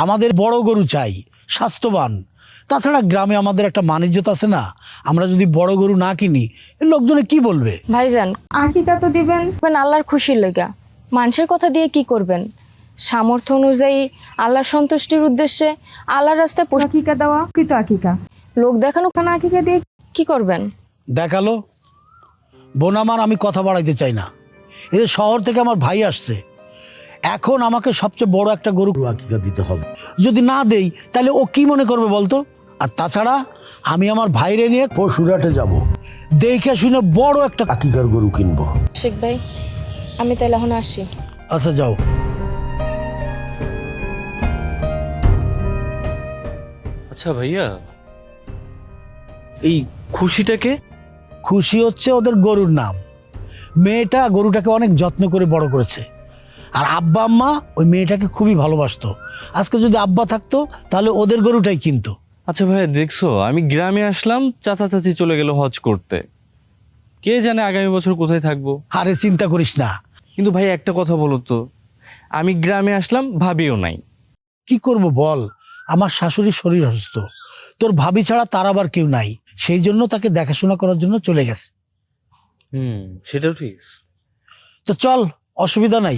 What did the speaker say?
আমাদের বড় গরু চাই, স্বাস্থ্যবান। তাছাড়া গ্রামে আমাদের একটা মানিজ্যত আছে না, আমরা যদি বড় গরু না কিনি লোকজনে কি বলবে? ভাইজান, আকিকা তো দিবেন আল্লাহর খুশির লেগা, মানুষের কথা দিয়ে কি করবেন? সামর্থ্য অনুযায়ী আল্লাহর সন্তুষ্টির উদ্দেশ্যে আল্লাহর রাস্তায় আকিকা দেওয়া কৃত আকিকা, লোক দেখানো কারণ আকিকা দিয়ে কি করবেন? দেখালো বোন আমার, আমি কথা বাড়াইতে চাই না। এই যে শহর থেকে আমার ভাই আসছে, এখন আমাকে সবচেয়ে বড় একটা গরু আকিকা দিতে হবে। যদি না দেই তাহলে ও কি মনে করবে বলতো? আর তাছাড়া আমি আমার ভাইরে নিয়ে পশুরাটে যাব, দেখে শুনে বড় একটা আকিকার গরু কিনবো। শেখ ভাই, আমি তাহলে এখন আসি। আচ্ছা যাও। আচ্ছা ভাইয়া, এই খুশিটাকে? খুশি হচ্ছে ওদের গরুর নাম। মেয়েটা গরুটাকে অনেক যত্ন করে বড় করেছে, আর আব্বা আম্মা ওই মেয়েটাকে খুবই ভালোবাসতো। আজকে যদি আব্বা থাকতো তাহলে ওদের গরুটাই কিনতো। আচ্ছা ভাইয়া, দেখছো আমি গ্রামে আসলাম, চাচা চাচি চলে গেল হজ করতে, কে জানে আগামী বছর কোথায় থাকবো। আরে চিন্তা করিস না। কিন্তু ভাই একটা কথা বলো তো, আমি গ্রামে আসলাম, ভাবিও নাই। কি করব বল, আমার শাশুড়ির শরীর অসুস্থ, তোর ভাবি ছাড়া তার আবার কেউ নাই, সেই জন্য তাকে দেখাশোনা করার জন্য চলে গেছে। সেটাও ঠিক। তো চল, অসুবিধা নাই,